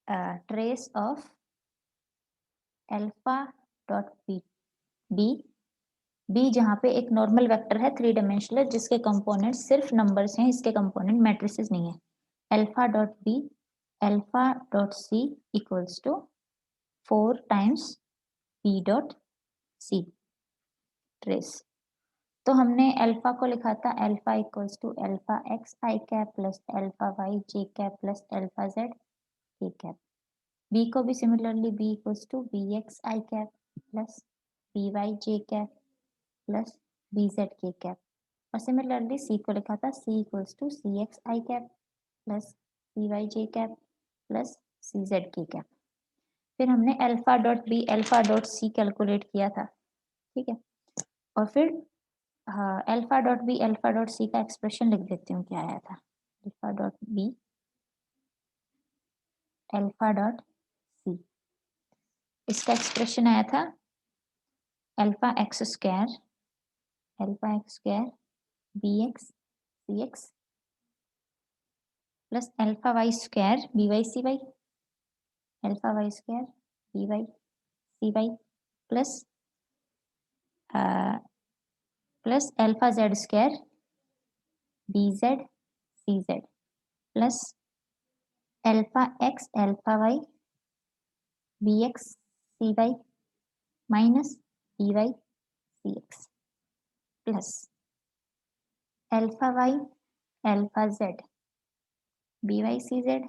Trace of alpha dot B B जहाँ पे एक नॉर्मल वेक्टर है 3 डायमेंशनल जिसके कंपोनेंट सिर्फ नंबर्स हैं, इसके कंपोनेंट मैट्रिसेस नहीं है। Alpha dot B alpha dot C equals to 4 times B dot C trace. तो हमने अल्फा को लिखा था alpha equals to alpha X I cap plus alpha Y J cap plus alpha Z K cap. B को भी similarly B equals to B X I cap plus B Y J cap plus B Z K cap. और similarly C को लिखा था C equals to C X I cap plus C Y J cap plus C Z K cap. फिर हमने alpha dot B alpha dot C calculate किया था, ठीक है। और फिर alpha dot B alpha dot C का एक्सप्रेशन लिख देती हूँ क्या आया था। Alpha dot B alpha dot C, इसका एक्सप्रेशन आया था alpha X square B X C X plus alpha Y square B Y C Y alpha Y square B Y C Y plus plus alpha Z square B Z C Z plus alpha X alpha Y B X C Y minus B Y C X plus alpha Y alpha Z B Y C Z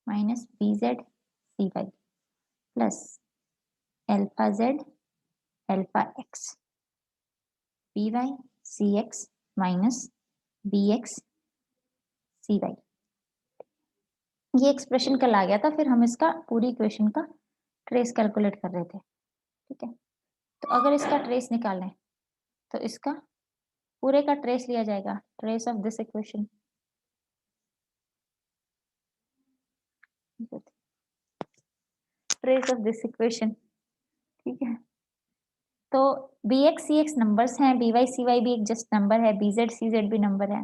minus B Z C Y plus alpha Z alpha X B Y C X minus B X C Y. ये expression कल आ गया था, फिर हम इसका पूरी equation का ट्रेस कैलकुलेट कर रहे थे, ठीक है। तो अगर इसका ट्रेस निकालें तो इसका पूरे का ट्रेस लिया जाएगा, trace of this equation. Trace of this equation, ठीक है। तो B X C X numbers हैं, बी वाई सी वाई भी एक जस्ट नंबर है, बी जेड सी जेड भी नंबर है,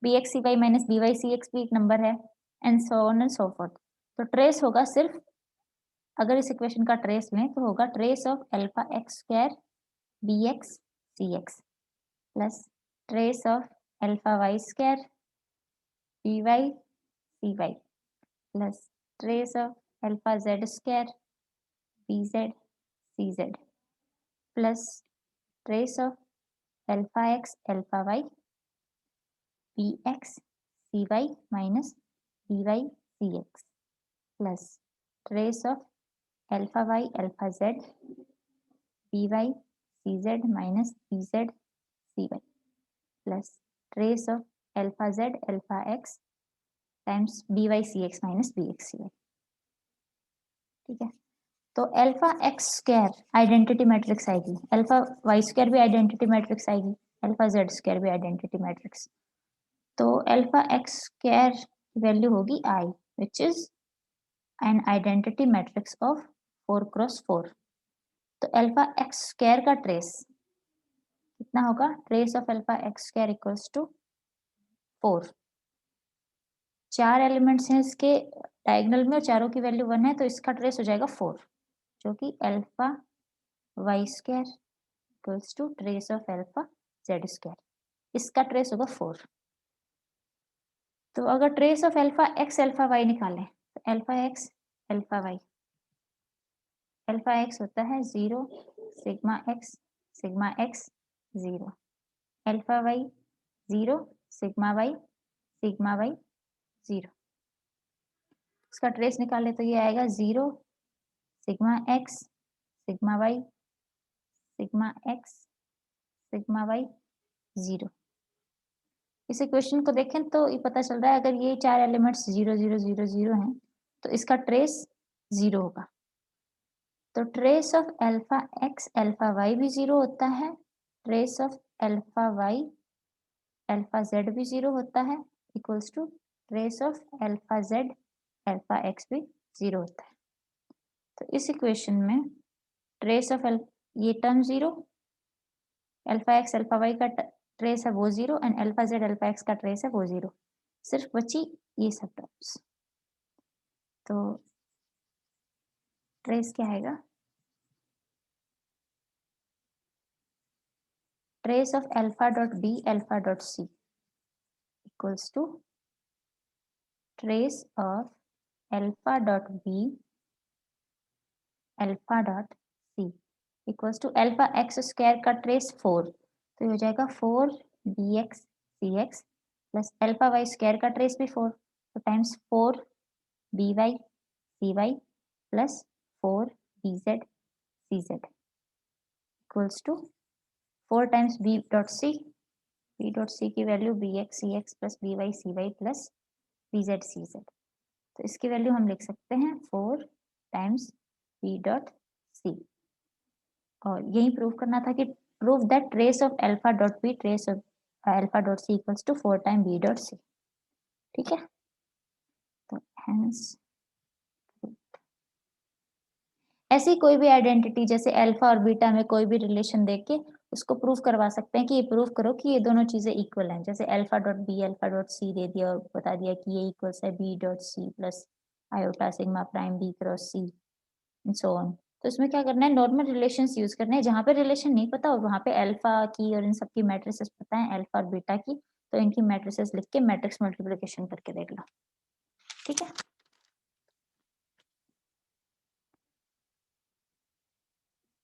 B X C Y minus B Y C X भी एक नंबर है, and so on and so forth. तो ट्रेस होगा सिर्फ, अगर इस इक्वेशन का ट्रेस लें तो होगा trace of alpha X square B X C X plus trace of alpha Y square B Y C Y plus trace of alpha Z square B Z C Z plus trace of alpha X alpha Y B X C Y minus B Y C X plus trace of alpha Y alpha Z B Y C Z minus B Z C Y plus trace of alpha Z alpha X times B Y C X minus B X C Y, ठीक है। तो alpha X square identity matrix आएगी, alpha Y square भी identity matrix आएगी, alpha Z square भी identity matrix. तो alpha X square की value होगी I which is an identity matrix of 4x4। तो अल्फा एक्स स्क्वायर का ट्रेस कितना होगा, trace of alpha X square equals to 4। 4 elements हैं इसके डायगोनल में और चारों की वैल्यू 1 है, तो इसका ट्रेस हो जाएगा 4, जो कि alpha Y square equals to trace of alpha Z square, इसका ट्रेस होगा 4। तो अगर trace of alpha X alpha Y निकालें तो alpha X alpha Y, alpha X होता है 0 sigma X 0, alpha Y 0 sigma Y 0। इसका ट्रेस निकाले तो ये आएगा 0 sigma X sigma Y sigma Y 0। इस इक्वेशन को देखें तो ये पता चल रहा है, अगर ये 4 एलिमेंट्स 0 0 0 0 हैं तो इसका ट्रेस 0 होगा। तो trace of alpha X alpha Y भी 0 होता है, trace of alpha Y alpha Z भी 0 होता है, equals to trace of alpha Z alpha X भी 0 होता है। तो इस इक्वेशन में ट्रेस ऑफ ये term 0, alpha X alpha Y का ट्रेस है वो 0 and alpha Z alpha X का ट्रेस है वो 0, सिर्फ बची ये सब टर्म्स। तो ट्रेस क्या आएगा, trace of alpha dot B alpha dot C equals to trace of alpha dot B alpha dot C equals to alpha X square का ट्रेस 4, तो ये हो जाएगा 4 B X C X plus alpha Y square का trace भी 4, तो times 4 B Y C Y plus 4 B Z C Z equals to 4 times B dot C की value B X C X plus B Y C Y plus B Z C Z, तो इसकी value हम लिख सकते हैं 4 times B dot सी, और यही prove करना था कि prove that trace of alpha dot B trace of alpha dot C equals to 4 time B dot C. ठीक है, तो हेंस ऐसी कोई भी आइडेंटिटी जैसे अल्फा और बीटा में कोई भी रिलेशन देख के उसको प्रूव करवा सकते हैं कि ये प्रूव करो कि ये दोनों चीजें इक्वल हैं, जैसे alpha dot B alpha dot C दे दिया और बता दिया कि ये इक्वल्स है B dot C plus iota sigma prime B cross C and so on. तो इसमें क्या करना है, नॉर्मल रिलेशंस यूज करने हैं, जहाँ पे रिलेशन नहीं पता और वहाँ पे अल्फा की और इन सब की मैट्रिसेस पता है अल्फा और बीटा की, तो इनकी मैट्रिसेस लिख के मैट्रिक्स मल्टीप्लिकेशन करके देख लो। ठीक है,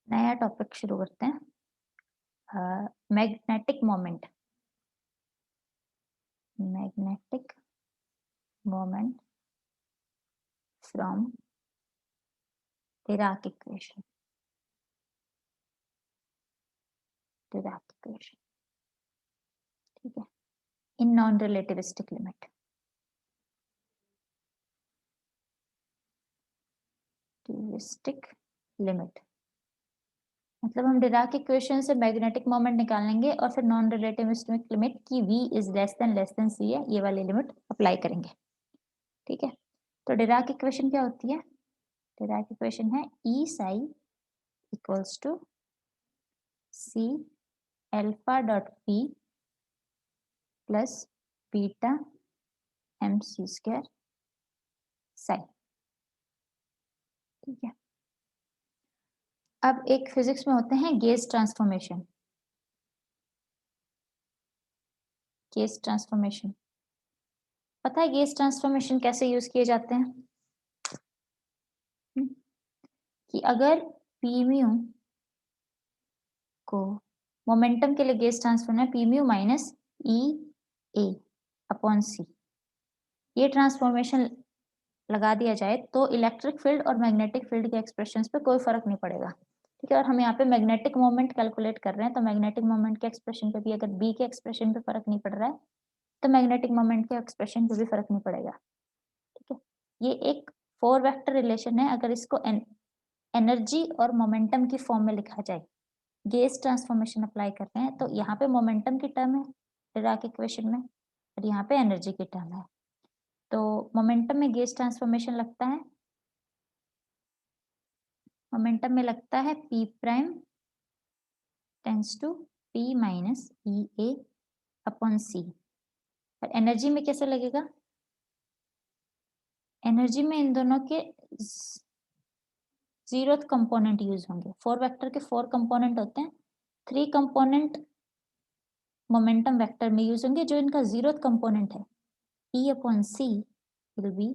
नया टॉपिक शुरू करते हैं, magnetic moment. Magnetic moment from Dirac equation, Dirac equation. ठीक है, in non relativistic limit, relativistic limit मतलब हम डिराक इक्वेशन से मैग्नेटिक मोमेंट निकालेंगे और फिर नॉन रिलेटिविस्टिक लिमिट की v इज लेस देन सी है, ये वाली लिमिट अप्लाई करेंगे। ठीक है, तो डिराक इक्वेशन क्या होती है, डिराक इक्वेशन है E psi equals to C alpha dot P plus beta M C square psi. ठीक है, अब एक फिजिक्स में होते हैं गेज ट्रांसफॉर्मेशन, गेज ट्रांसफॉर्मेशन पता है गेज ट्रांसफॉर्मेशन कैसे यूज किए जाते हैं, कि अगर पी म्यू को मोमेंटम के लिए गेज ट्रांसफॉर्म है P mu minus E A upon सी, ये ट्रांसफॉर्मेशन लगा दिया जाए तो इलेक्ट्रिक फील्ड और मैग्नेटिक फील्ड के एक्सप्रेशंस पे कोई फर्क नहीं पड़ेगा। ठीक है, और हम यहाँ पे मैग्नेटिक मोमेंट कैलकुलेट कर रहे हैं, तो मैग्नेटिक मोमेंट के एक्सप्रेशन पे भी अगर बी के एक्सप्रेशन पे फर्क नहीं पड़ रहा है तो मैग्नेटिक मोमेंट के एक्सप्रेशन पे भी फर्क नहीं पड़ेगा। ठीक है, ये एक 4 वेक्टर रिलेशन है, अगर इसको एनर्जी और मोमेंटम की फॉर्म में लिखा जाए, गेज ट्रांसफॉर्मेशन अप्लाई कर रहे हैं तो यहाँ पे मोमेंटम की टर्म है डिराक इक्वेशन में और यहाँ पे एनर्जी की टर्म है, तो मोमेंटम में गेज ट्रांसफॉर्मेशन लगता है, मोमेंटम में लगता है p prime tends to p minus E A upon C, और एनर्जी में कैसे लगेगा, एनर्जी में इन दोनों के जीरोथ कंपोनेंट यूज होंगे, 4 वेक्टर के 4 कंपोनेंट होते हैं, 3 कंपोनेंट मोमेंटम वेक्टर में यूज होंगे, जो इनका जीरोथ कंपोनेंट है E upon C will be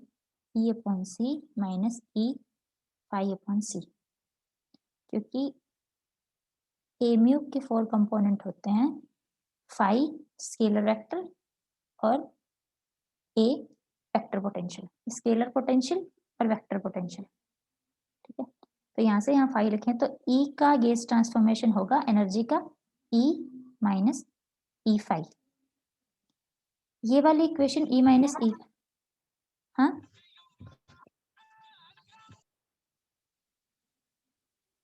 E upon C minus E phi upon C, क्योंकि A म्यू के 4 कंपोनेंट होते हैं फाई स्केलर वेक्टर और A vector potential, scalar potential और वेक्टर पोटेंशियल। ठीक है, तो यहाँ से यहाँ फाई लिखें तो E का गेज ट्रांसफॉर्मेशन होगा एनर्जी का E माइनस ई फाई, ये वाली इक्वेशन E माइनस ई, हाँ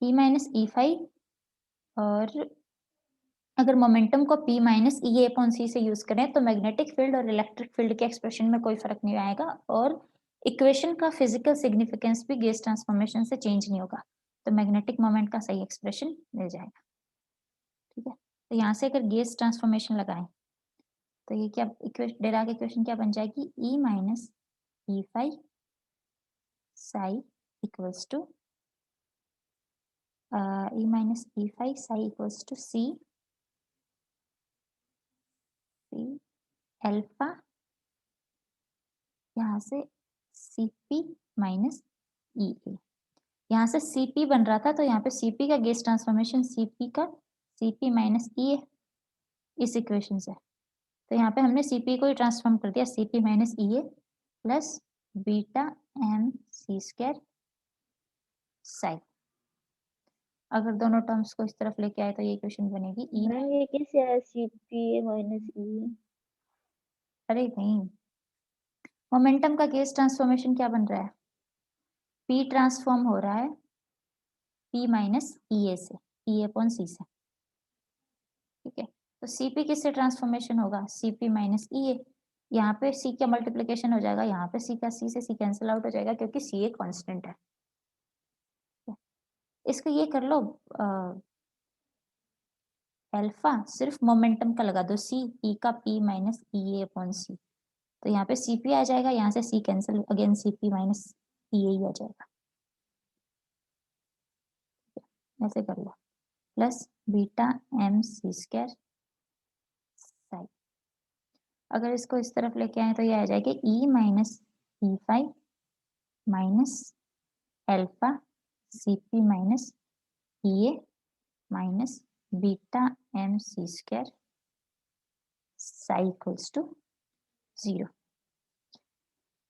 E माइनस ई फाई, और अगर मोमेंटम को P माइनस ई अपॉन सी से यूज करें तो मैग्नेटिक फील्ड और इलेक्ट्रिक फील्ड के एक्सप्रेशन में कोई फर्क नहीं आएगा और इक्वेशन का फिजिकल सिग्निफिकेंस भी गेज ट्रांसफॉर्मेशन से चेंज नहीं होगा, तो मैग्नेटिक मोमेंट का सही एक्सप्रेशन मिल जाएगा। ठीक है, तो यहाँ से अगर गेज ट्रांसफॉर्मेशन लगाएं तो ये क्या डिराक इक्वेशन क्या बन जाएगी, E minus E phi psi equals to E minus E phi psi equals to C alpha, यहाँ से Cp माइनस ई ए। यहाँ से Cp बन रहा था तो यहाँ पे Cp का गेस ट्रांसफॉर्मेशन Cp का Cp माइनस ई ए इस इक्वेशन से। तो यहाँ पे हमने Cp को ही ट्रांसफॉर्म कर दिया Cp minus E A plus beta M C square psi. अगर दोनों टर्म्स को इस तरफ लेके आए तो ये इक्वेशन बनेगी ई। मैम ये कैसे है Cp माइनस ई? अरे नहीं, मोमेंटम का गेस ट्रांसफॉर्मेशन क्या बन रहा है, P ट्रांसफॉर्म हो रहा है P माइनस ई ए से, ई अपॉन सी से। ठीक है, तो Cp किससे ट्रांसफॉर्मेशन होगा, Cp माइनस ई ए। यहाँ पे C का मल्टीप्लिकेशन हो जाएगा, यहाँ पे C का C से C कैंसिल आउट हो जाएगा क्योंकि C एक कांस्टेंट है। इसको ये कर लो, अल्फा सिर्फ मोमेंटम का लगा दो, C P का P minus E A upon C. तो यहाँ पे Cp आ जाएगा, यहाँ से C cancel, again Cp minus E A ही आ जाएगा। ऐसे कर लो, plus beta M C square psi. अगर इसको इस तरफ लेके आए तो ये आ जाएगा E minus E five minus alpha Cp minus E A minus beta M C square psi equals to 0।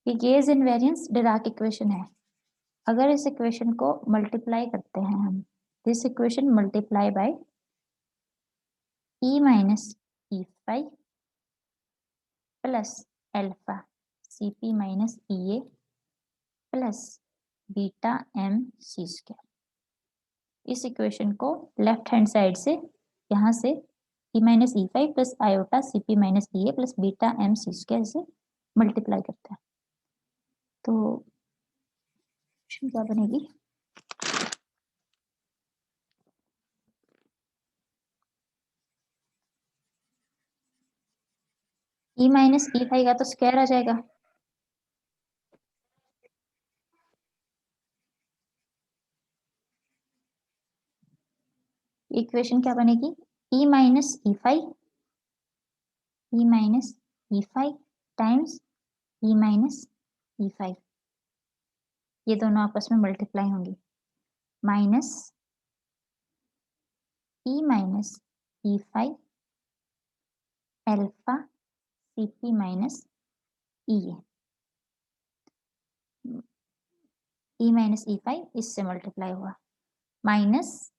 ये गेज इनवेरियंस डिराक इक्वेशन है। अगर इस इक्वेशन को मल्टीप्लाई करते हैं हम, this equation multiply by E minus E five plus alpha Cp minus E A plus beta M C square. इस equation को लेफ्ट हैंड साइड से यहाँ से E minus E five plus iota Cp minus E A plus beta M C square से multiply करते हैं तो क्या बनेगी, E माइनस ई फाइव का तो स्क्वायर आ जाएगा, इक्वेशन क्या बनेगी, E minus E five, E minus E five times E minus E five, ये दोनों आपस में मल्टीप्लाई होंगी, minus E minus E five alpha Cp minus E A. E minus E five इससे मल्टीप्लाई हुआ, minus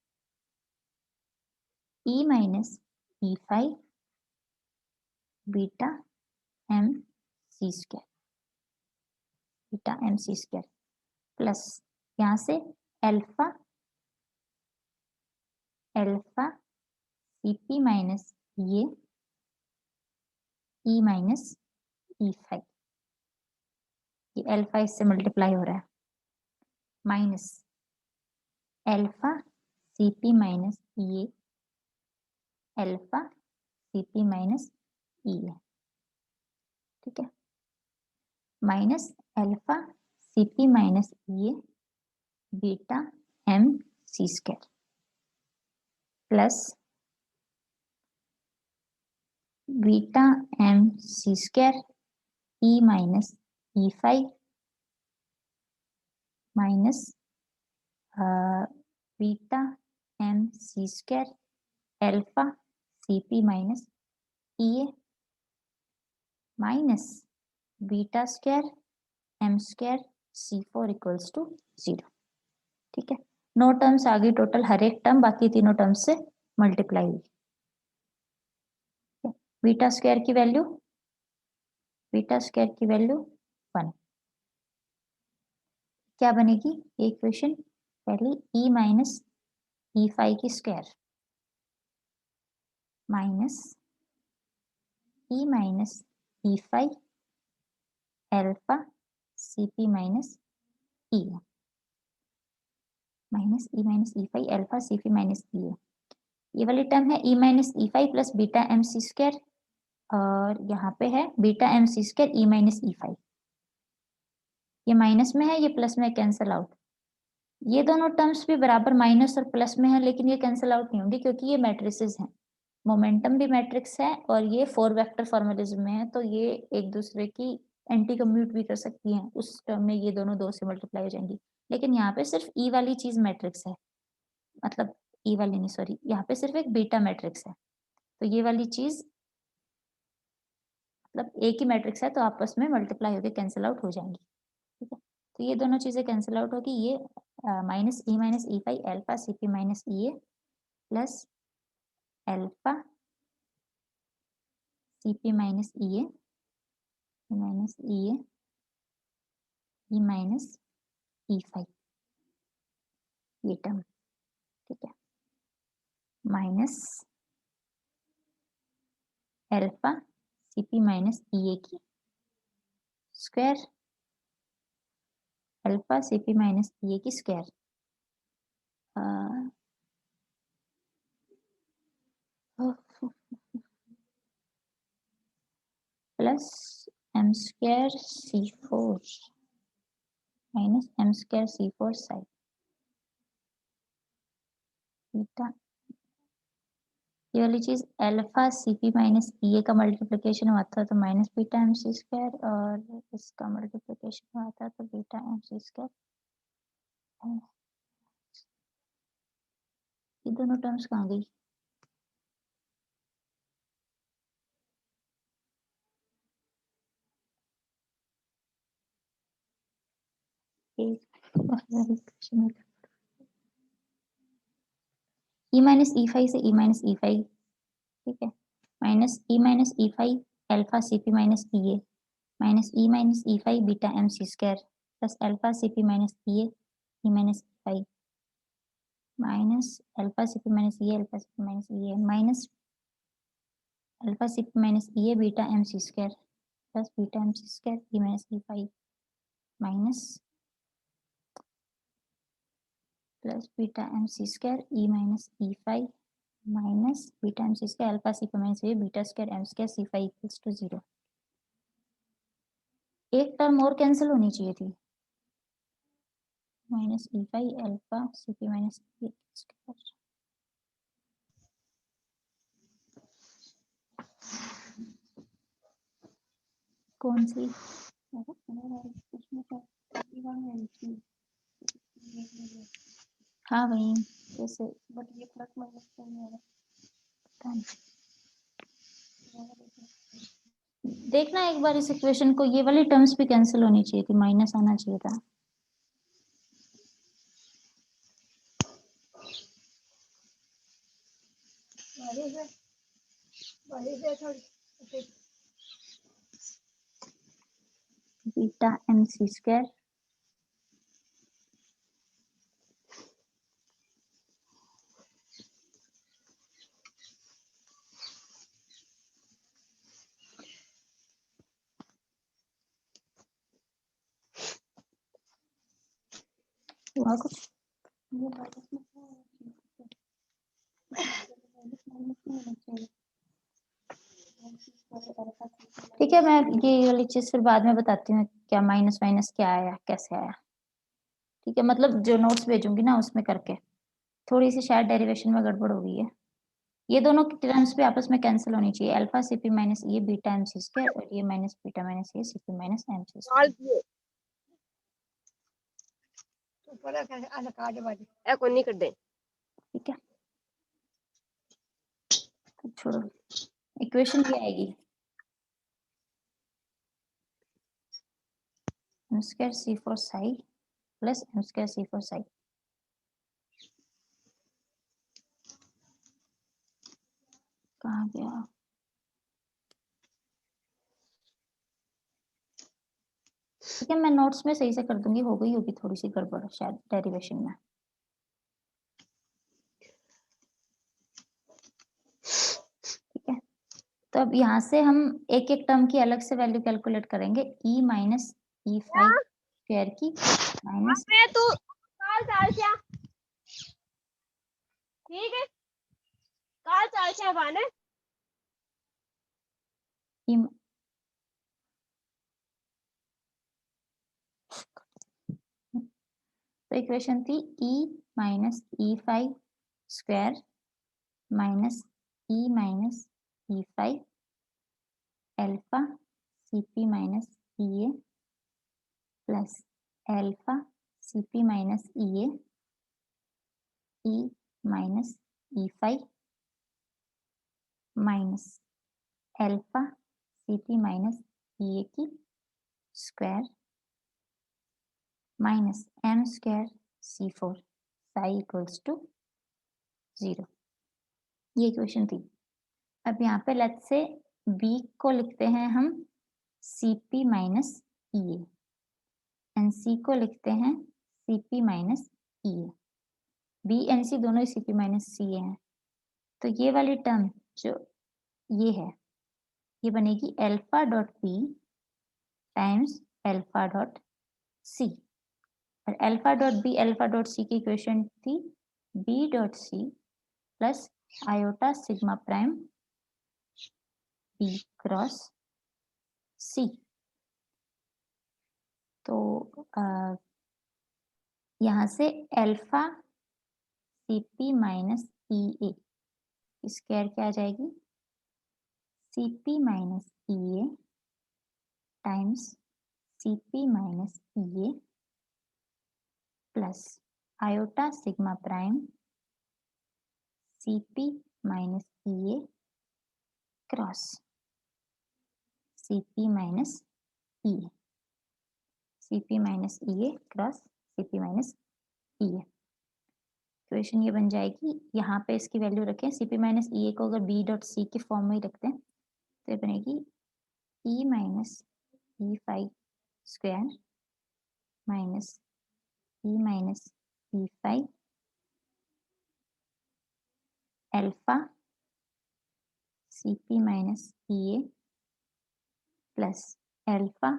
E minus E five beta M C square, beta M C square plus यहाँ से alpha alpha Cp minus ये E minus E five, ये alpha इससे multiply हो रहा है, माइनस एल्फा Cp माइनस ये एल्फा Cp माइनस ई है। ठीक है, माइनस एल्फा Cp माइनस ये beta M C square plus beta M C square E minus E five minus beta M C square alpha Cp minus E A minus beta square M square C4 equals to 0। ठीक है, 9 terms आ गई total, हर एक term बाकी तीनों terms से multiply हुई। Beta square की value, beta square की वैल्यू 1, क्या बनेगी ये इक्वेशन, पहली E माइनस ई फाइव की square minus E minus E five alpha Cp minus E minus E minus E five alpha Cp minus E, ये वाली टर्म है E minus E five plus beta M C square, और यहाँ पे है beta M C square E minus E five. ये minus में है, ये प्लस में, कैंसिल आउट। ये दोनों टर्म्स भी बराबर माइनस और प्लस में है, लेकिन ये कैंसिल आउट नहीं होंगी क्योंकि ये मैट्रिसेस हैं। मोमेंटम भी मैट्रिक्स है और ये 4 वेक्टर फॉर्मलिज्म में है, तो ये एक दूसरे की एंटी कम्यूट भी कर सकती हैं। उस टर्म में ये दोनों 2 से मल्टीप्लाई हो जाएंगी, लेकिन यहाँ पे सिर्फ ई वाली चीज मैट्रिक्स है, मतलब ई वाली नहीं, सॉरी, यहाँ पे सिर्फ एक बीटा मैट्रिक्स है, तो ये वाली चीज मतलब एक ही मैट्रिक्स है, तो आपस में मल्टीप्लाई होकर कैंसिल आउट हो जाएंगी। ठीक है, तो ये दोनों चीजें कैंसिल आउट होगी। ये minus E five alpha C P minus E A plus alpha C P minus E A minus E minus E five, ये टर्म। ठीक है, minus alpha C P minus E A की square, alpha C P minus E A की square plus M square C four minus M square C four sine beta. ये वाली चीज alpha C P minus E A का multiplication हुआ था तो minus beta M C square, और इसका मल्टीप्लिकेशन हुआ था तो बीटा एम सी स्क्वायर। ये दोनों टर्म्स कहाँ गई? ई माइनस ई फाइव से ई माइनस ई फाइव, ठीक है, minus E five alpha C P minus E A minus E five beta M C square plus alpha C P minus E minus E five minus alpha C P minus E alpha C P minus E minus alpha C P minus E beta M C square plus beta M C square E minus E five minus plus beta M C square E minus E five minus beta M C square alpha C P minus E beta square M square C five equals to 0। एक term और cancel होनी चाहिए थी, minus E five alpha C P minus E square. कौन सी? हाँ वही, जैसे बट ये प्लस माइनस क्यों नहीं आ रहा? देखना एक बार इस इक्वेशन को, ये वाली टर्म्स भी कैंसिल होनी चाहिए थी, माइनस आना चाहिए था। बीटा एम सी स्क्वायर हुआ कुछ? ठीक है, मैं ये वाली चीज फिर बाद में बताती हूँ, क्या माइनस माइनस क्या आया, कैसे आया। ठीक है, मतलब जो नोट्स भेजूंगी ना उसमें करके, थोड़ी सी शायद डेरिवेशन में गड़बड़ हो गई है। ये दोनों टर्म्स भी आपस में कैंसिल होनी चाहिए, अल्फा सी पी माइनस ये बीटा एम सी स्क्वायर और ये माइनस बीटा माइनस ये C P minus M C square. ठीक है, तो छोड़ो, इक्वेशन ये आएगी M square C four psi plus M square C four psi. कहाँ गया? ठीक है, मैं नोट्स में सही से कर दूंगी, हो गई होगी थोड़ी सी गड़बड़ शायद डेरिवेशन में। ठीक है, तो अब यहाँ से हम एक एक टर्म की अलग से वैल्यू कैलकुलेट करेंगे, ई माइनस ई फाइव स्क्वायर की माइनस ठीक है, काल चालशा बाने ई तो इक्वेशन थी E minus E five square minus E minus E five alpha CP minus EA plus alpha CP minus EA E minus E five minus alpha CP minus EA की square minus m square C4 psi equals to 0। ये equation थी। अब यहाँ पे let's say B को लिखते हैं हम CP minus EA and C को लिखते हैं CP minus EA। B and C दोनों ही CP माइनस CA हैं। तो ये वाली टर्म जो ये है ये बनेगी alpha dot B times alpha dot C और alpha dot B alpha dot C की इक्वेशन थी B dot C plus iota sigma prime B cross C। तो यहाँ से alpha CP minus EA square क्या आ जाएगी CP minus EA times CP minus EA plus iota sigma prime CP minus EA cross CP minus EA CP minus EA cross CP minus EA। Equation ये बन जाएगी। यहाँ पे इसकी value रखें CP माइनस EA को अगर B डॉट C के फॉर्म में ही रखते हैं तो ये बनेगी E minus E5 square minus E minus E5 alpha CP minus EA plus alpha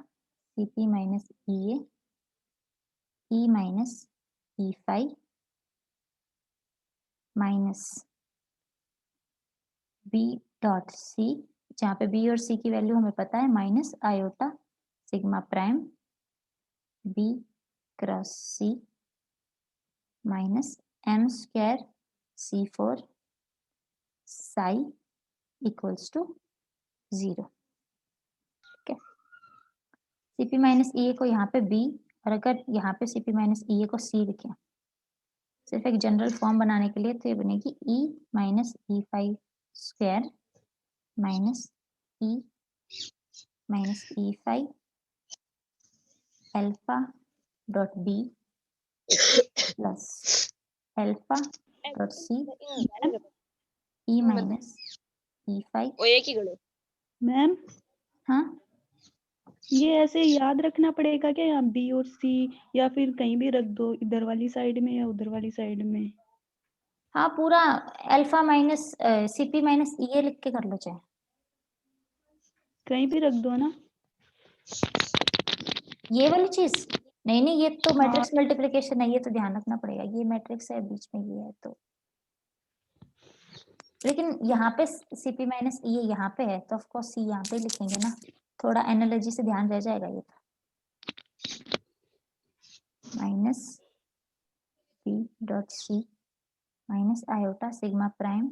CP minus EA E minus E5 minus B dot C जहाँ पे B और C की वैल्यू हमें पता है minus iota sigma prime B cross C minus m square C4 psi equals to 0। ठीक है। CP minus EA को यहाँ पे B और अगर यहाँ पे CP माइनस EA को C लिखें सिर्फ एक जनरल फॉर्म बनाने के लिए तो ये बनेगी E minus E5 square minus E minus E5 alpha dot B plus alpha dot C E minus E5। वो एक ही गणित मैम हाँ ये ऐसे याद रखना पड़ेगा क्या यहाँ बी और सी या फिर कहीं भी रख दो इधर वाली साइड में या उधर वाली साइड में? हाँ पूरा alpha minus CP minus EA लिख के कर लो चाहे कहीं भी रख दो ना। ये वाली चीज नहीं नहीं ये तो हाँ। मैट्रिक्स मल्टीप्लिकेशन है ये तो ध्यान रखना पड़ेगा ये मैट्रिक्स है बीच में ये है तो लेकिन यहाँ पे CP माइनस EA यहाँ पे है तो ऑफ कोर्स C यहाँ पे लिखेंगे ना थोड़ा एनालॉजी से ध्यान रह जाएगा ये तो minus B dot C minus iota sigma prime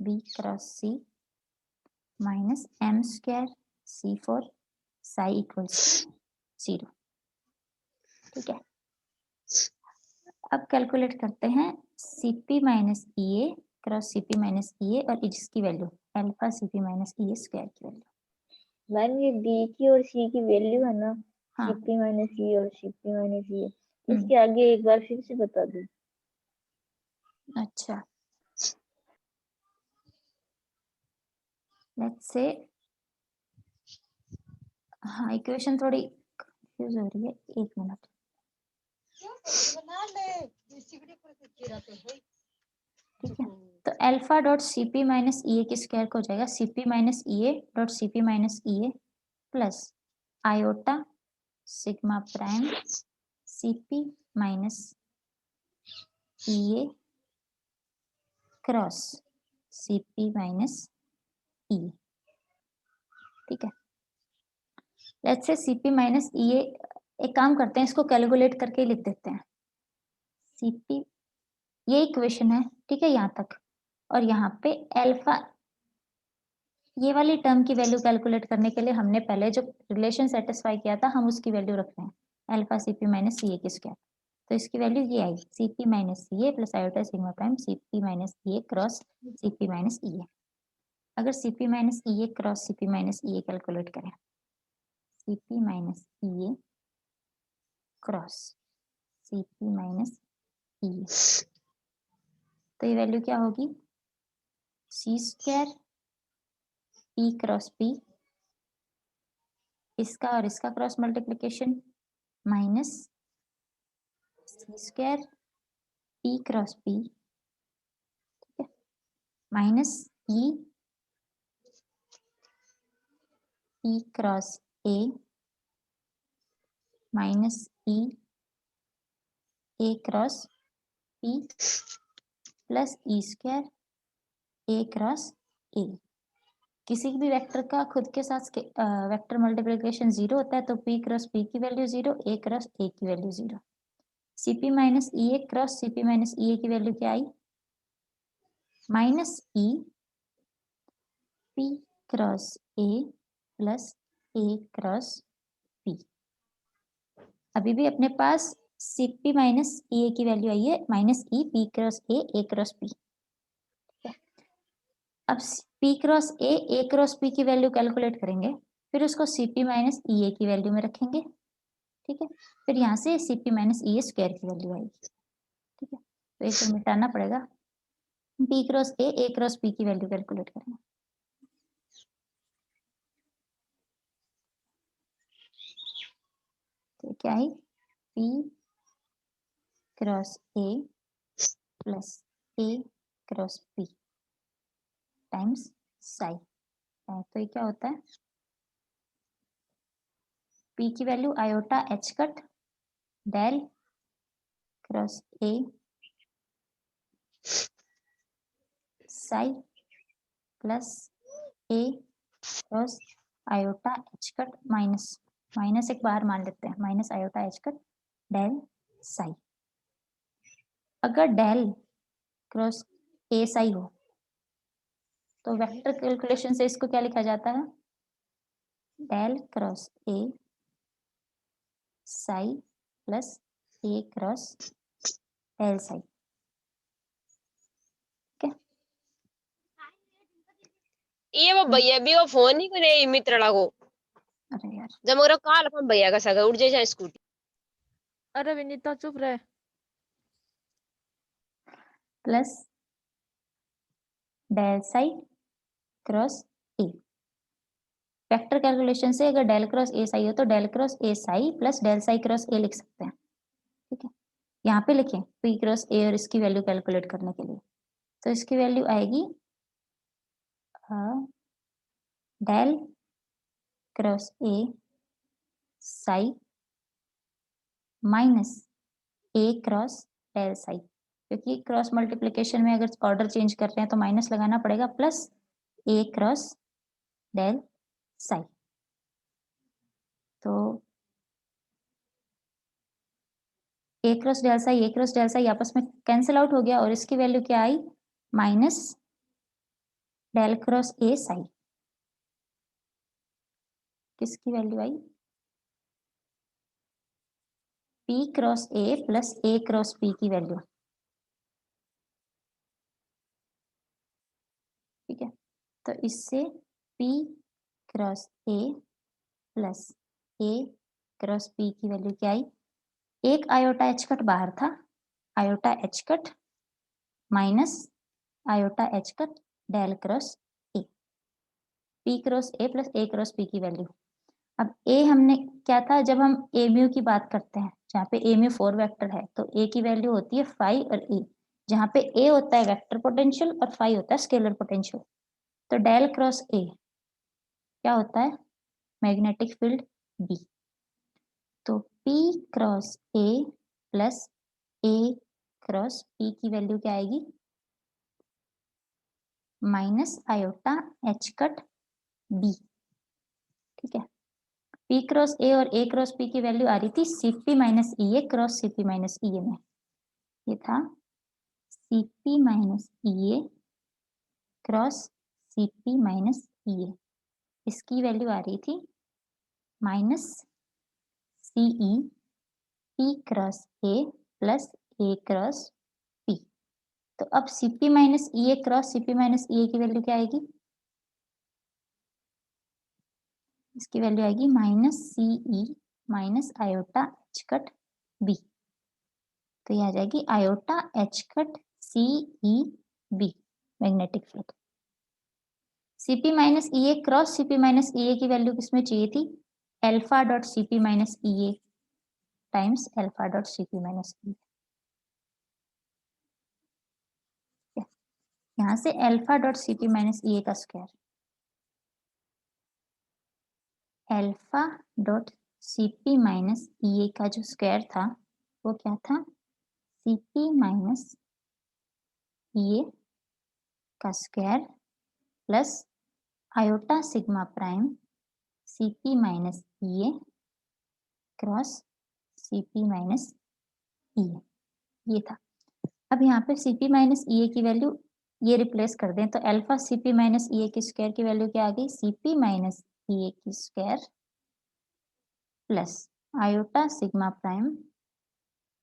B cross C minus m square C4 psi equals 0। ठीक है। अब कैलकुलेट करते हैं CP minus EA cross CP minus EA और इसकी value alpha CP minus EA square की value. Ma'am ये B की और C की वैल्यू है ना हाँ CP माइनस E और CP माइनस E इसके आगे एक बार फिर से बता दो। अच्छा लेट्स से हाँ इक्वेशन थोड़ी कंफ्यूज हो रही है एक मिनट ठीक है। तो alpha dot CP minus EA की स्क्वायर को हो जाएगा CP minus EA dot CP minus EA plus iota sigma prime CP minus EA cross CP minus EA। ठीक है। Let's say CP minus EA एक काम करते हैं इसको कैलकुलेट करके ही लिख देते हैं Cp, ये इक्वेशन है, ठीक है यहाँ तक। और यहाँ पे अल्फा, ये वाली टर्म की वैल्यू कैलकुलेट करने के लिए हमने पहले जो रिलेशन सेटिस्फाई किया था हम उसकी वैल्यू रख रहे हैं, alpha Cp minus C A की स्क्वायर। तो इसकी वैल्यू ये आई, Cp minus C A plus iota sigma prime Cp minus E A cross Cp minus E A. अगर Cp minus E A cross Cp minus E A calculate करें, Cp minus E A cross Cp minus E A, तो ये value क्या होगी, C square P cross P, इसका और इसका cross multiplication minus सी square P cross P, ठीक है, minus E P cross A minus E A cross P plus E square A cross ए। किसी भी वेक्टर का खुद के साथ वेक्टर मल्टीप्लिकेशन 0 होता है तो p क्रॉस p की वैल्यू 0, a क्रॉस a की value 0। Cp minus E A cross Cp minus E A की वैल्यू क्या आई, minus E p cross a plus a cross p। अभी भी अपने पास Cp माइनस ई ए की value आई है, minus E p cross a cross p। अब p cross a cross p की वैल्यू कैलकुलेट करेंगे, फिर उसको Cp माइनस ई ए की वैल्यू में रखेंगे, ठीक है, फिर यहाँ से Cp minus E A square की वैल्यू आएगी, ठीक है। तो एक तो मिटाना पड़ेगा, p cross a cross p की वैल्यू कैलकुलेट करेंगे। तो क्या है, p cross a plus a cross p times psi. तो ये क्या होता है, p की value iota h cut del cross a psi plus a cross iota h cut minus, minus एक बाहर मान लेते हैं, minus iota h cut del psi. अगर डेल क्रॉस a साई हो तो वेक्टर कैलकुलेशन से इसको क्या लिखा जाता है, del cross a psi plus a cross del psi, ठीक है। ये वो भैया भी वो फोन नहीं करे मित्र लागो अरे यार, जब मोरा काल अपन भैया का सगा उड़ जाए स्कूटी। अरे विनीता चुप रहे। Plus del psi cross A. Vector calculation से अगर डेल क्रॉस ए साई हो तो del cross A psi plus del psi cross A लिख सकते हैं, ठीक है। यहाँ पे लिखें पी क्रॉस ए और इसकी वैल्यू कैलकुलेट करने के लिए, तो इसकी वैल्यू आएगी del cross A psi minus A cross del psi, क्योंकि क्रॉस मल्टीप्लिकेशन में अगर ऑर्डर चेंज कर रहे हैं तो माइनस लगाना पड़ेगा, प्लस ए क्रॉस डेल साई। तो ए क्रॉस डेल साई आपस में कैंसिल आउट हो गया और इसकी वैल्यू क्या आई, minus del cross A psi. किसकी वैल्यू आई, p cross a plus a cross p की वैल्यू, ठीक है। तो इससे p cross a plus a cross p की वैल्यू क्या आई, एक आयोटा h कट बाहर था, iota h cut minus iota h cut del cross a, p cross a plus a cross p की वैल्यू। अब a हमने क्या था, जब हम a म्यू की बात करते हैं जहाँ पे a म्यू 4 वेक्टर है तो a की वैल्यू होती है फाई और a, जहाँ पे a होता है वेक्टर पोटेंशियल और फाई होता है स्केलर पोटेंशियल। तो डेल क्रॉस a क्या होता है, मैग्नेटिक फील्ड B। तो p cross a plus a cross p की वैल्यू क्या आएगी, minus iota h cut b, ठीक है। p क्रॉस a और a क्रॉस p की वैल्यू आ रही थी Cp minus E A cross Cp minus E ए में, ये था Cp minus Ea cross Cp minus Ea, इसकी वैल्यू आ रही थी minus CE P cross A plus A cross P। तो अब Cp minus Ea cross Cp minus Ea की value क्या आएगी? इसकी वैल्यू आएगी minus CE minus iota H cut B। तो ये आ जाएगी iota H cut CEB magnetic field. Cp minus Ea cross Cp minus Ea की वैल्यू किसमें चाहिए थी? Alpha dot Cp minus Ea times alpha dot Cp minus Ea। यहाँ से alpha dot Cp minus Ea का square, alpha dot Cp minus Ea का जो square था वो क्या था? Cp माइनस Ea का square plus iota sigma prime Cp minus Ea cross Cp minus Ea, ये था। अब यहाँ पे Cp माइनस Ea की वैल्यू ये रिप्लेस कर दें तो अल्फा Cp माइनस Ea की स्क्वायर की वैल्यू क्या आ गई? Cp माइनस Ea की square plus iota sigma prime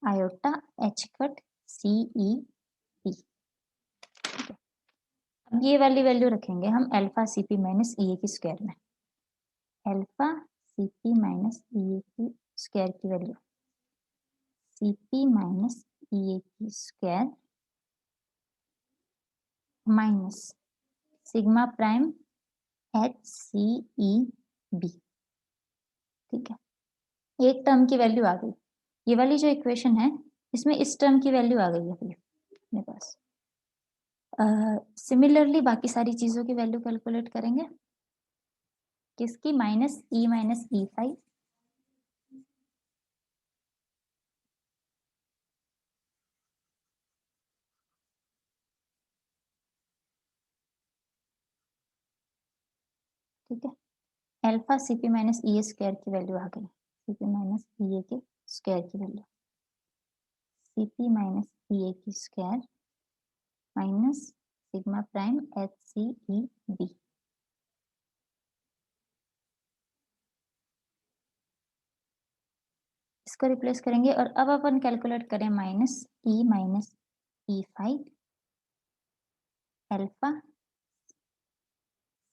iota H cut CEP। अब ये वाली वैल्यू रखेंगे हम अल्फा Cp माइनस Ea की स्क्वायर में, अल्फा Cp माइनस Ea की स्क्वायर की वैल्यू Cp माइनस Ea की square minus sigma prime HCEB। ठीक है, एक टर्म की वैल्यू आ गई। ये वाली जो इक्वेशन है इसमें इस टर्म की वैल्यू आ गई है अपने पास। सिमिलरली बाकी सारी चीजों की वैल्यू कैलकुलेट करेंगे, किसकी? माइनस E5 ठीक है, alpha Cp minus Ea square की वैल्यू आ गई, Cp माइनस Ea के स्क्वायर की वैल्यू Cp माइनस Ea की square minus sigma prime HCEB। इसको रिप्लेस करेंगे और अब अपन कैलकुलेट करें minus E5 alpha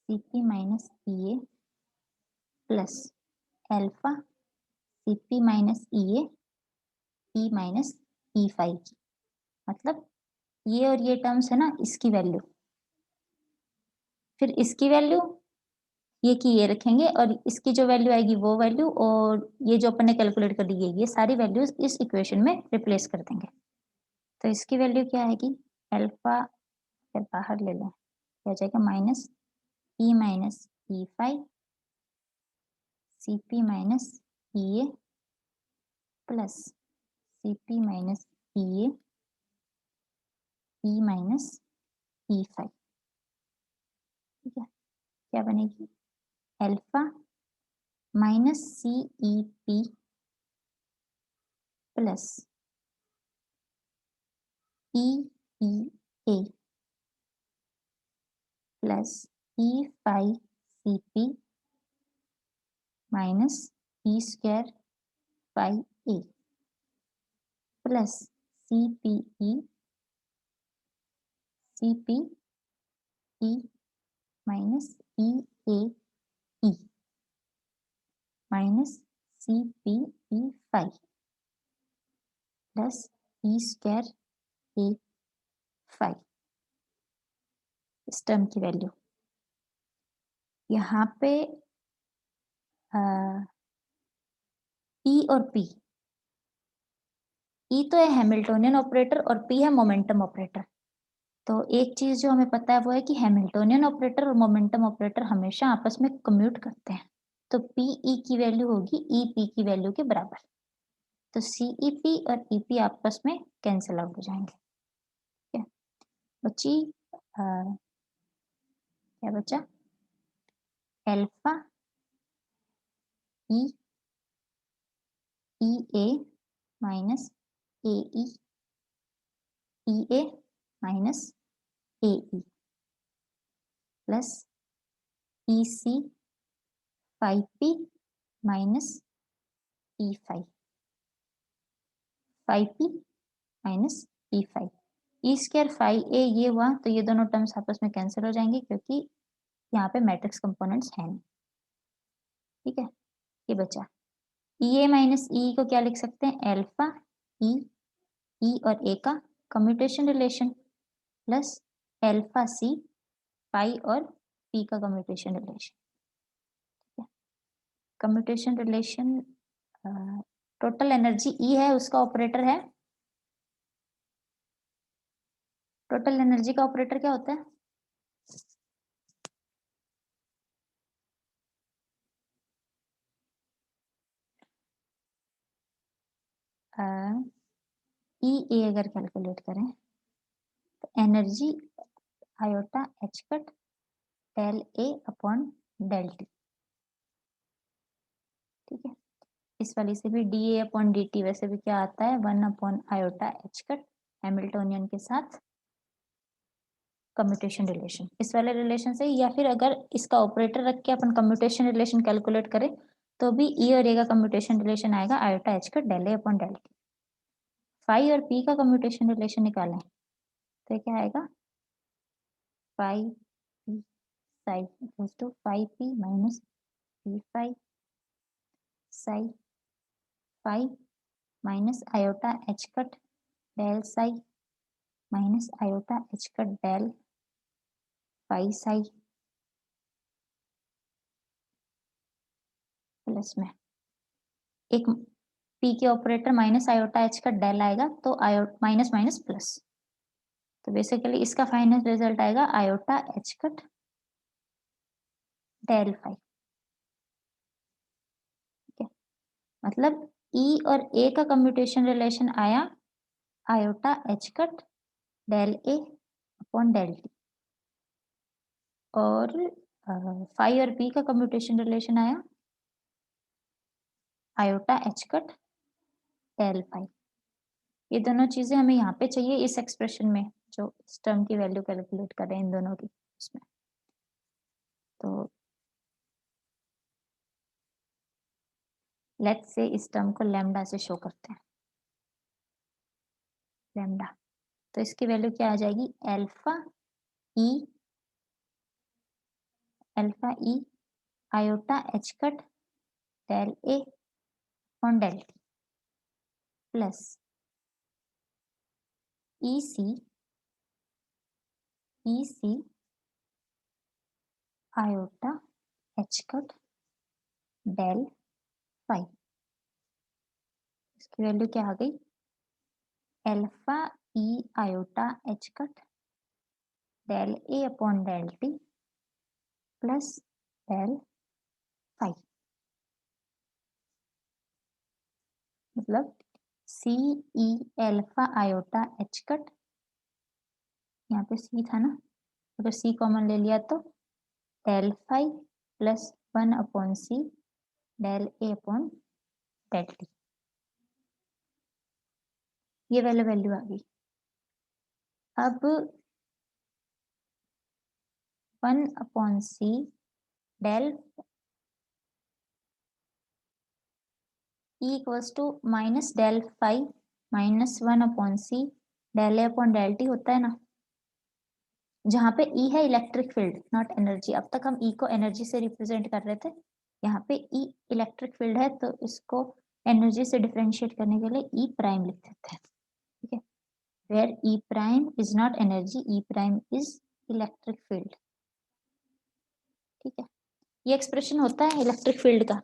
Cp minus Ea plus alpha Cp minus Ea E minus E5 की, मतलब ये और ये टर्म्स है ना, इसकी वैल्यू, फिर इसकी वैल्यू ये की ये रखेंगे और इसकी जो वैल्यू आएगी वो वैल्यू, और ये जो अपन ने कैलकुलेट कर ली है ये सारी वैल्यूज इस इक्वेशन में रिप्लेस कर देंगे। तो इसकी वैल्यू क्या आएगी? अल्फा, फिर बाहर ले लें, क्या जाएगा? Minus E5 Cp minus Ea plus Cp minus Ea E minus E5। ठीक है, क्या बनेगी? Alpha minus CEP plus EEA plus E5Cp minus E square 5A plus CPE minus EAE minus CPE5 plus E square A5, इस term की value. यहाँ पे E और P, E तो है हैमिल्टोनियन ऑपरेटर और P है मोमेंटम ऑपरेटर। तो एक चीज जो हमें पता है वो है कि हैमिल्टोनियन ऑपरेटर और मोमेंटम ऑपरेटर हमेशा आपस में कम्यूट करते हैं, तो PE की वैल्यू होगी EP की वैल्यू के बराबर। तो CEP और EP आपस में कैंसिल आउट हो जाएंगे। ठीक है, बच्ची क्या बचा? Alpha EA minus AE E A minus A E plus E C 5p minus E 5p minus E 5 E square 5a ये हुआ तो ये दोनों टर्म्स आपस में कैंसिल हो जाएंगे क्योंकि यहाँ पे मैट्रिक्स कंपोनेंट्स हैं नहीं। ठीक है, ये बचा ई ए माइनस ई को क्या लिख सकते हैं, एल्फा ई और ए का कम्यूटेशन रिलेशन प्लस एल्फा सी पाई और पी का commutation relation. Commutation relation total energy E है उसका ऑपरेटर है, टोटल एनर्जी का ऑपरेटर क्या होता है, ई ए अगर कैलकुलेट करें तो energy iota H cut del A upon del T. ठीक है, इस वाली से भी D A upon D T वैसे भी क्या आता है 1 upon iota H cut Hamiltonian के साथ कम्यूटेशन रिलेशन, इस वाले रिलेशन से, या फिर अगर इसका ऑपरेटर रख के अपन कम्यूटेशन रिलेशन कैलकुलेट करें तो भी ई और ए का कम्यूटेशन रिलेशन आएगा iota H cut del A upon del T. Phi और पी का कम्यूटेशन रिलेशन निकालें तो क्या आएगा, phi P psi equals to phi P minus P phi psi phi minus iota H cut del psi minus iota H cut del phi psi plus में एक P के operator minus iota H cut del आएगा तो minus minus plus, तो basically इसका final result आएगा iota H cut del phi. ठीक है, मतलब ई और ए का कम्यूटेशन रिलेशन आया iota H cut del A upon del T और फाई और पी का कम्यूटेशन रिलेशन आया iota H cut del phi. ये दोनों चीजें हमें यहाँ पे चाहिए इस एक्सप्रेशन में जो इस टर्म की वैल्यू कैलकुलेट कर रहे हैं इन दोनों की उसमें। तो लेट्स से इस टर्म को लैम्डा से शो करते हैं, लैम्डा, तो इसकी वैल्यू क्या आ जाएगी, E iota H cut del A upon del T plus E C iota H cut del phi. इसकी वैल्यू क्या आ गई, alpha E iota H cut del A upon del T plus del phi, मतलब C E alpha iota H cut, यहाँ पे सी था ना, अगर सी कॉमन ले लिया तो del phi plus 1 upon C del A upon del T, ये वैल्यू आ गई। अब 1 upon C del E equals to minus del phi minus 1 upon C del A upon del T होता है ना, जहाँ पे ई है इलेक्ट्रिक फील्ड नॉट एनर्जी। अब तक हम ई को एनर्जी से रिप्रेजेंट कर रहे थे, यहाँ पे ई इलेक्ट्रिक फील्ड है तो इसको एनर्जी से डिफरेंशिएट करने के लिए ई प्राइम लिख देते हैं। ठीक है, where E prime is not energy, E prime is electric field. ठीक है, ये एक्सप्रेशन होता है इलेक्ट्रिक फील्ड का।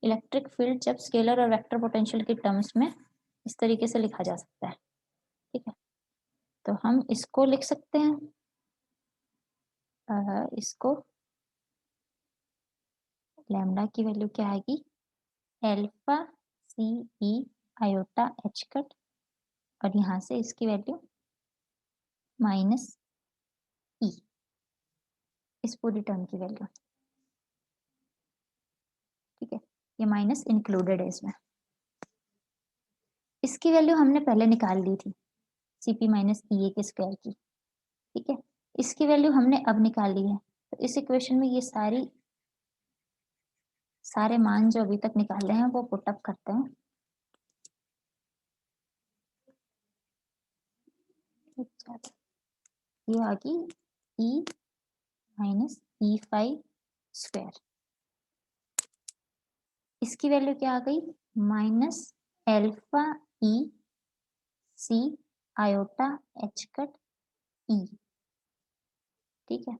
इलेक्ट्रिक फील्ड जब स्केलर और वेक्टर पोटेंशियल के टर्म्स में इस तरीके से लिखा जा सकता है। ठीक है, तो हम इसको लिख सकते हैं, इसको लैम्डा की वैल्यू क्या आएगी, एल्फा सी ई आयोटा एच कट और यहाँ से इसकी वैल्यू माइनस ई, इस पूरी टर्म की वैल्यू। ठीक है, ये माइनस इंक्लूडेड है इसमें, इसकी वैल्यू हमने पहले निकाल ली थी Cp माइनस EA के स्क्वायर की। ठीक है, इसकी वैल्यू हमने अब निकाल ली है। तो इस इक्वेशन में ये सारे मान जो अभी तक निकाले हैं वो पुट अप करते हैं। ये आ गई E माइनस E5 स्क्वायर। इसकी वैल्यू क्या आ गई? Minus alpha E C iota H cut E। ठीक है,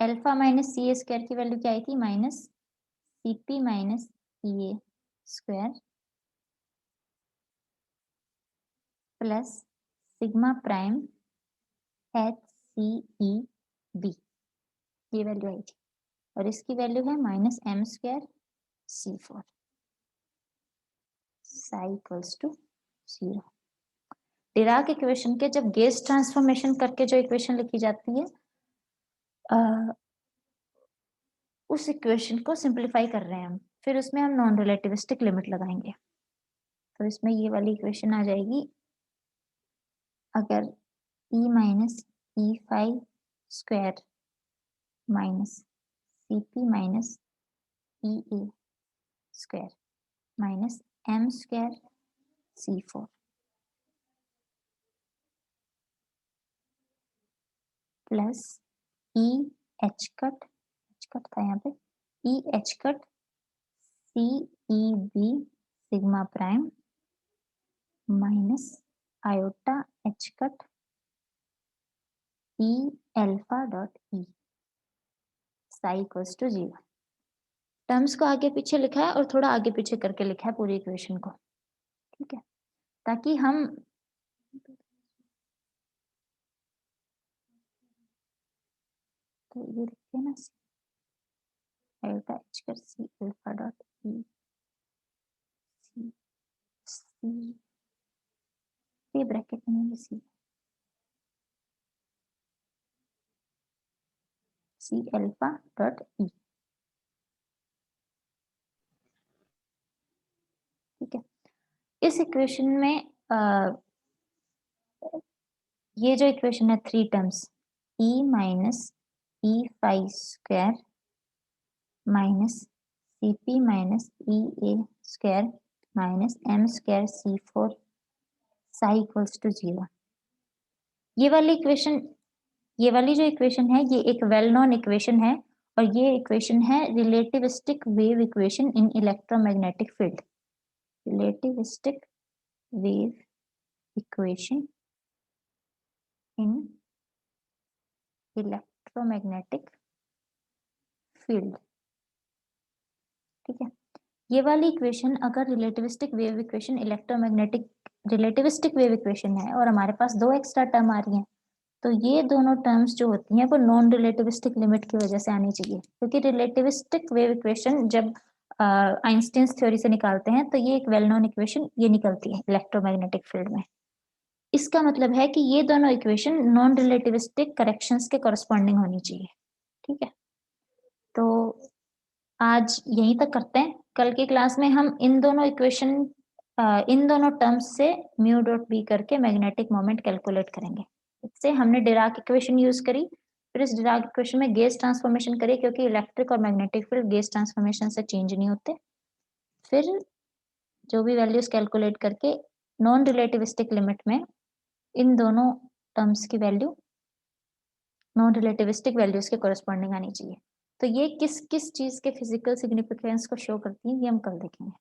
alpha minus C A square की वैल्यू क्या आई थी? Minus CP minus EA square plus sigma prime HCEB, ये वैल्यू आई थी। और इसकी वैल्यू है minus M square C4 psi equals to 0। Dirac equation के जब गेज ट्रांसफॉर्मेशन करके जो इक्वेशन लिखी जाती है, उस इक्वेशन को सिंप्लीफाई कर रहे हैं हम, फिर उसमें हम नॉन रिलेटिविस्टिक लिमिट लगाएंगे। तो इसमें ये वाली इक्वेशन आ जाएगी, अगर E minus E5 square minus CP minus EA square minus M square C4 plus EH cut था यहाँ पे, EH cut CEB sigma prime minus iota H cut E alpha dot E psi equals to 0। Terms को आगे पीछे लिखा है और थोड़ा आगे पीछे करके लिखा है पूरी इक्वेशन को। ठीक है, ताकि हम तो ये लिखते हैं ना, आयोटा H कर C alpha dot E C ये ब्रैकेट में C अल्फा डॉट E। ठीक है, इस इक्वेशन में ये जो इक्वेशन है 3 terms E minus E5 square minus CP minus EA square minus M square C4 psi equals to 0। ये वाली जो इक्वेशन है ये एक वेल नोन इक्वेशन है, और ये इक्वेशन है relativistic wave equation in electromagnetic field. Relativistic wave equation in electromagnetic field. ठीक है, ये वाली इक्वेशन अगर relativistic wave equation relativistic wave equation है और हमारे पास 2 एक्स्ट्रा टर्म आ रही हैं, तो ये दोनों टर्म्स जो होती हैं वो नॉन रिलेटिविस्टिक लिमिट की वजह से आनी चाहिए, क्योंकि रिलेटिविस्टिक वेव इक्वेशन जब आइंस्टीन्स थ्योरी से निकालते हैं तो ये एक वेल नोन इक्वेशन ये निकलती है इलेक्ट्रोमैग्नेटिक फील्ड में। इसका मतलब है कि ये दोनों इक्वेशन नॉन रिलेटिविस्टिक करेक्शंस के कॉरस्पॉन्डिंग होनी चाहिए। ठीक है, तो आज यहीं तक करते हैं। कल की क्लास में हम इन दोनों टर्म्स से म्यू डॉट बी करके मैग्नेटिक मोमेंट कैलकुलेट करेंगे। इससे हमने डिराक इक्वेशन यूज करी, फिर इस डिराक इक्वेशन में गेज ट्रांसफॉर्मेशन करी, क्योंकि इलेक्ट्रिक और मैग्नेटिक फील्ड गेज ट्रांसफॉर्मेशन से चेंज नहीं होते। फिर जो भी वैल्यूज कैलकुलेट करके नॉन रिलेटिविस्टिक लिमिट में इन दोनों टर्म्स की वैल्यू नॉन रिलेटिविस्टिक वैल्यूज के कॉरस्पॉन्डिंग आनी चाहिए। तो ये किस किस चीज के फिजिकल सिग्निफिकेंस को शो करती है ये हम कल देखेंगे।